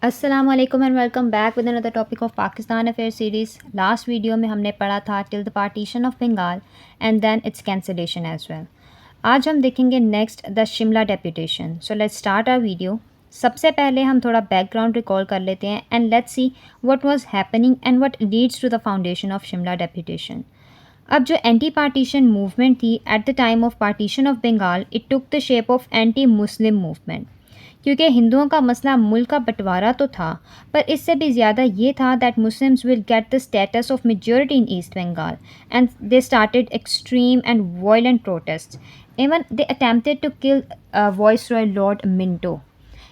अस्सलामुअलैकुम and welcome back with another topic of Pakistan affair series. Last video में हमने पढ़ा था till the partition of Bengal and then its cancellation as well. आज हम देखेंगे next the Shimla deputation. So let's start our video. सबसे पहले हम थोड़ा बैकग्राउंड रिकॉल कर लेते हैं and let's see what was happening and what leads to the foundation of Shimla deputation. अब जो एंटी पार्टीशन मूवमेंट थी eight the time of partition of Bengal, it took the shape of anti Muslim movement. क्योंकि हिंदुओं का मसला मुल्क का बंटवारा तो था, पर इससे भी ज़्यादा ये था that Muslims will get the status of majority in East Bengal and they started extreme and violent protest. Even they attempted to kill viceroy lord Minto.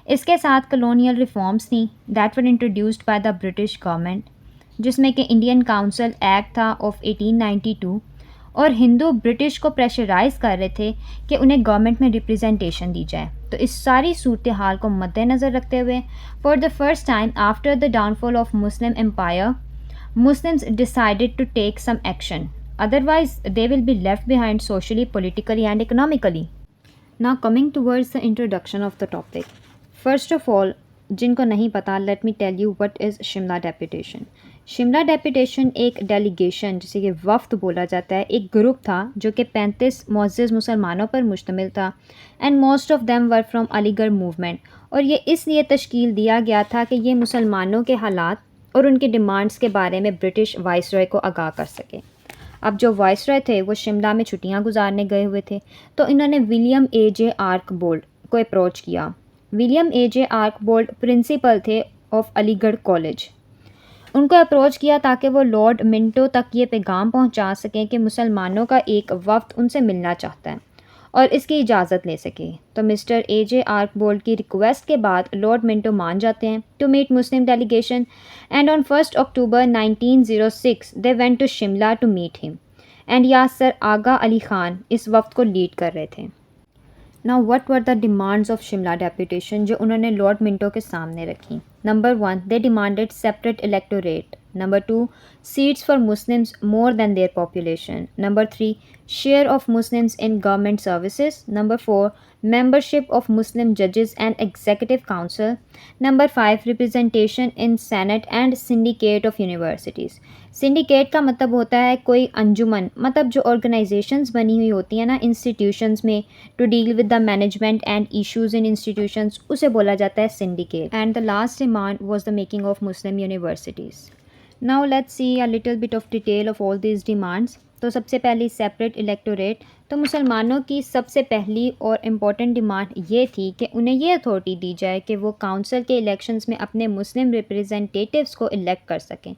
इसके साथ कलोनियल रिफॉर्म्स थी that were introduced by the British government, जिसमें कि Indian council act था of 1892, और Hindu British को pressurise कर रहे थे कि उन्हें गवर्नमेंट में रिप्रेजेंटेशन दी जाए। तो इस सारी सूरत हाल को मद्देनज़र रखते हुए for the first time after the downfall of Muslim empire, Muslims decided to take some action, otherwise they will be left behind socially, politically and economically. Now coming towards the introduction of the topic. First of all, जिनको नहीं पता, let me tell you what is Shimla deputation. Shimla deputation एक delegation, जिसे कि वफ्द बोला जाता है, एक ग्रुप था जो कि 35 मुअज़्ज़ज़ मुसलमानों पर मुश्तमिल था and most of them were from Aligarh movement. और ये इसलिए तश्कील दिया गया था कि ये मुसलमानों के हालात और उनकी डिमांड्स के बारे में ब्रिटिश वाइसरॉय को आगाह कर सके। अब जो वाइसरॉय थे वो शिमला में छुट्टियां गुजारने गए हुए थे, तो इन्होंने विलियम A.J. आर्कबोल्ड को अप्रोच किया। William A.J. आर्कबोल्ड प्रिंसिपल थे ऑफ अलीगढ़ कॉलेज। उनको अप्रोच किया ताकि वो लॉर्ड मिंटो तक ये पैगाम पहुंचा सकें कि मुसलमानों का एक वफ्द उनसे मिलना चाहता है और इसकी इजाज़त ले सके। तो मिस्टर A.J. आर्कबोल्ड की रिक्वेस्ट के बाद लॉर्ड मिंटो मान जाते हैं to meet Muslim delegation and on 1 October 1906 they went to Shimla to meet him and Yasir Aga Ali Khan इस वफ्द को लीड कर रहे थे। Now what were the demands of Shimla deputation जो उन्होंने लॉर्ड मिंटो के सामने रखी। Number 1, they demanded separate electorate. Number 2, seats for Muslims more than their population. Number 3, share of Muslims in government services. Number 4, membership of Muslim judges and executive council. Number 5, representation in Senate and syndicate of universities. Syndicate का मतलब होता है कोई अंजुमन, मतलब जो organisations बनी हुई होती हैं ना इंस्टीट्यूशंस में to deal with the management and issues in institutions, उसे बोला जाता है syndicate. And the last demand was the making of Muslim universities. Now let's see a little bit of detail of all these demands. तो सबसे पहली separate electorate. तो मुसलमानों की सबसे पहली और इम्पॉर्टेंट डिमांड ये थी कि उन्हें ये अथॉरिटी दी जाए कि वो काउंसिल के इलेक्शंस में अपने मुस्लिम रिप्रेजेंटेटिव्स को इलेक्ट कर सकें।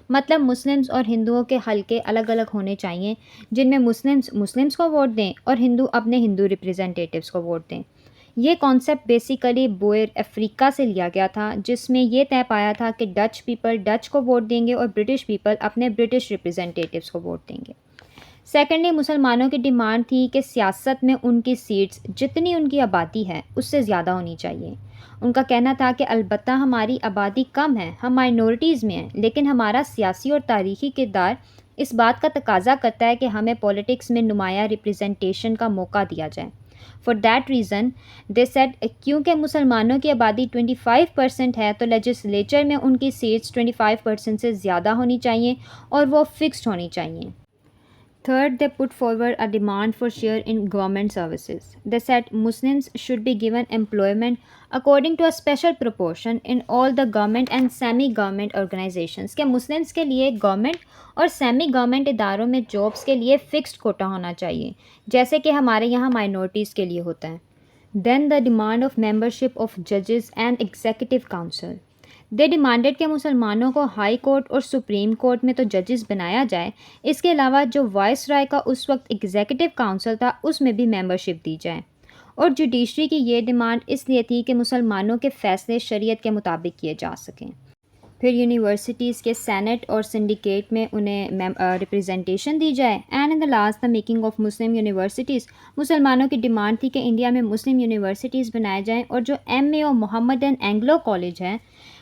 मतलब मुस्लिम्स और हिंदुओं के हलके अलग अलग होने चाहिए, जिनमें मुस्लिम्स को वोट दें और हिंदू अपने हिंदू रिप्रेजेंटेटिव्स को वोट दें। ये कॉन्सेप्ट बेसिकली बोयर अफ्रीका से लिया गया था, जिसमें ये तय पाया था कि डच पीपल डच को वोट देंगे और ब्रिटिश पीपल अपने ब्रिटिश रिप्रेजेंटेटिव्स को वोट देंगे। सेकेंडली, मुसलमानों की डिमांड थी कि सियासत में उनकी सीट्स जितनी उनकी आबादी है उससे ज़्यादा होनी चाहिए। उनका कहना था कि अलबत्ता हमारी आबादी कम है, हम माइनॉरिटीज़ में हैं, लेकिन हमारा सियासी और तारीख़ी किरदार इस बात का तकाजा करता है कि हमें पॉलिटिक्स में नुमाया रिप्रेजेंटेशन का मौका दिया जाए। For that reason they said, क्योंकि मुसलमानों की आबादी 25% है तो लेजिस्लेचर में उनकी सीट्स 25% से ज़्यादा होनी चाहिए और वो फिक्स्ड होनी चाहिए। Third, they put forward a demand for share in government services. They said Muslims should be given employment according to a special proportion in all the government and semi-government organizations. क्या Muslims के लिए government और semi government इदारों में jobs के लिए fixed Kota होना चाहिए, जैसे कि हमारे यहाँ माइनॉरिटीज़ के लिए होता है। Then the demand of membership of judges and executive council. They demanded कि मुसलमानों को हाई कोर्ट और सुप्रीम कोर्ट में तो जजेस बनाया जाए, इसके अलावा जो वाइस राय का उस वक्त एग्जीक्यूटिव काउंसिल था उसमें भी मेंबरशिप दी जाए। और जुडिशरी की ये डिमांड इसलिए थी कि मुसलमानों के फ़ैसले शरीयत के मुताबिक किए जा सकें। फिर यूनिवर्सिटीज़ के सेनेट और सिंडिकेट में उन्हें रिप्रेजेंटेशन दी जाए। And in the last the making of Muslim universities. मुसलमानों की डिमांड थी कि इंडिया में मुस्लिम यूनिवर्सिटीज़ बनाए जाएँ और जो MA और मोहम्मदन एंग्लो कॉलेज है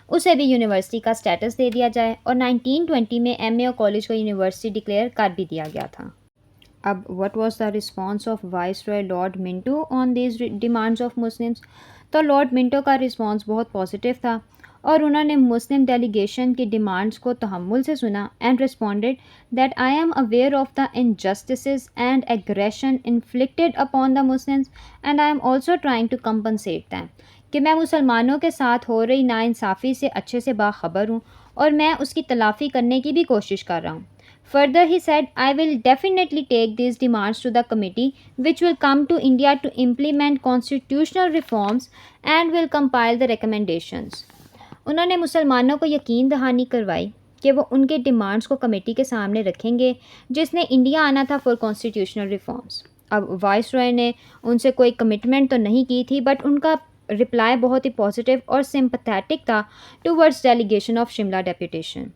उसे भी यूनिवर्सिटी का स्टेटस दे दिया जाए, और 1920 में MA और कॉलेज को यूनिवर्सिटी डिक्लेयर कर भी दिया गया था। अब what was the response of viceroy lord Minto on these demands of Muslims. तो लॉर्ड मिंटो का रिस्पांस बहुत पॉजिटिव था और उन्होंने मुस्लिम डेलीगेशन की डिमांड्स को तहम्मुल से सुना and responded that I am aware of the injustices and aggression inflicted upon the Muslims and I am also trying to compensate them, कि मैं मुसलमानों के साथ हो रही नाइंसाफ़ी से अच्छे से बाखबर हूँ और मैं उसकी तलाफ़ी करने की भी कोशिश कर रहा हूँ. Further, he said, I will definitely take these demands to the committee, which will come to India to implement constitutional reforms and will compile the recommendations. उन्होंने मुसलमानों को यकीन दहानी करवाई कि वो उनके डिमांड्स को कमेटी के सामने रखेंगे जिसने इंडिया आना था फॉर कॉन्स्टिट्यूशनल रिफॉर्म्स. अब वाइस रॉय ने उनसे कोई कमिटमेंट तो नहीं की थी, बट उनका रिप्लाई बहुत ही पॉजिटिव और सिंपथेटिक था towards delegation of Shimla deputation.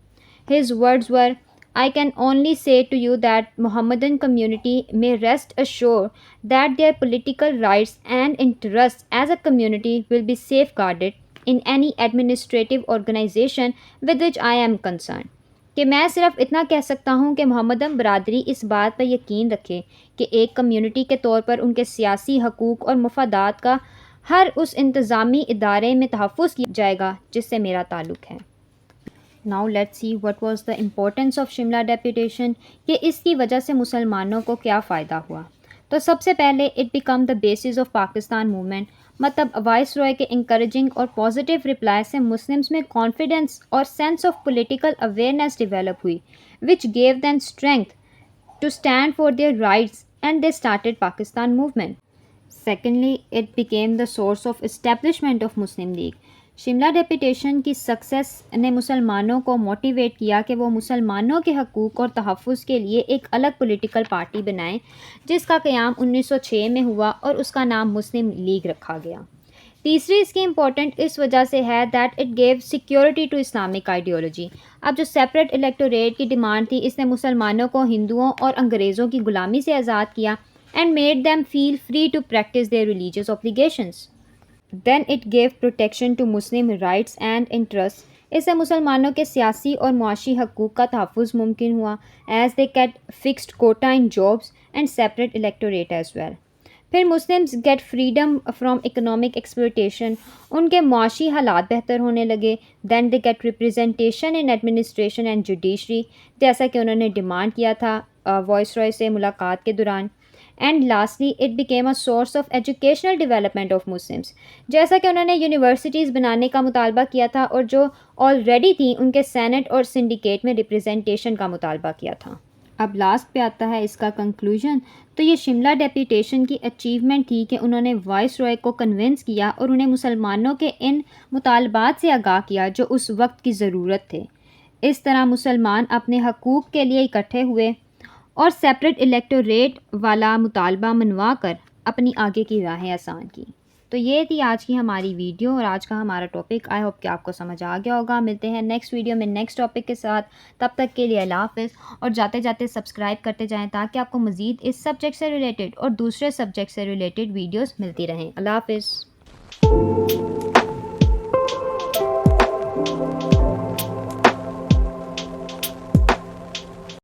His words were, I can only say to you that Mohammedan community may rest assured that their political rights and interests as a community will be safeguarded in any administrative organization with which I am concerned. कि मैं सिर्फ इतना कह सकता हूँ कि Mohammedan बरादरी इस बात पर यकीन रखे कि एक कम्युनिटी के तौर पर उनके सियासी हकूक़ और मफादात का हर उस इंतज़ामी इदारे में तहफ़्फ़ुज़ किया जाएगा जिससे मेरा ताल्लुक़ है. Now let's see what was the importance of Shimla deputation, कि इसकी वजह से मुसलमानों को क्या फ़ायदा हुआ. तो सबसे पहले it become the basis of Pakistan movement, मतलब वाइस रॉय के इंकरेजिंग और पॉजिटिव रिप्लाई से मुस्लिम्स में कॉन्फिडेंस और sense of political awareness develop हुई, which gave them strength to stand for their rights and they started Pakistan movement. Secondly, it became the source of establishment of Muslim League. Shimla deputation की success ने मुसलमानों को motivate किया कि वो मुसलमानों के हकूक़ और तहफ़्फ़ुज़ के लिए एक अलग पॉलिटिकल पार्टी बनाएं, जिसका क़याम 1906 में हुआ और उसका नाम मुस्लिम लीग रखा गया. तीसरी इसकी इम्पोर्टेंट इस वजह से है that it gave security to Islamic ideology. अब जो सेपरेट इलेक्टोरेट की डिमांड थी, इसने मुसलमानों को हिंदुओं और अंग्रेज़ों की ग़ुलामी से आज़ाद किया and made them feel free to practise their religious obligations. Then it gave protection to Muslim rights and interests. इससे मुसलमानों के सियासी और मुआशी हकूक़ का तहफ़्फ़ुज़ मुमकिन हुआ, as they get fixed quota in jobs and separate electorate as well. फिर Muslims get freedom from economic exploitation, उनके मुआशी हालात बेहतर होने लगे. Then they get representation in administration and judiciary, जैसा कि उन्होंने डिमांड किया था वॉइस रॉय से मुलाकात के दौरान. And lastly it became a source of educational development of Muslims, जैसा कि उन्होंने यूनिवर्सिटीज़ बनाने का मुतालबा किया था और जो ऑलरेडी थी उनके सेनेट और सिंडिकेट में रिप्रेजेंटेशन का मुतालबा किया था. अब लास्ट पे आता है इसका कंक्लूजन. तो ये शिमला डेपुटेशन की अचीवमेंट थी कि उन्होंने वाइस रॉय को कन्विंस किया और उन्हें मुसलमानों के इन मुतालबात से आगाह किया जो उस वक्त की ज़रूरत थे. इस तरह मुसलमान अपने हकूक़ के लिए इकट्ठे हुए और सेपरेट इलेक्टोरेट वाला मुतालबा मनवा कर अपनी आगे की राहें आसान की. तो ये थी आज की हमारी वीडियो और आज का हमारा टॉपिक. आई होप कि आपको समझ आ गया होगा. मिलते हैं नेक्स्ट वीडियो में नेक्स्ट टॉपिक के साथ. तब तक के लिए अल्लाह हाफ़िज़. और जाते जाते सब्सक्राइब करते जाएं ताकि आपको मज़ीद इस सब्जेक्ट से रिलेटेड और दूसरे सब्जेक्ट से रिलेटेड वीडियोस मिलती रहें. अल्लाह हाफ़िज़.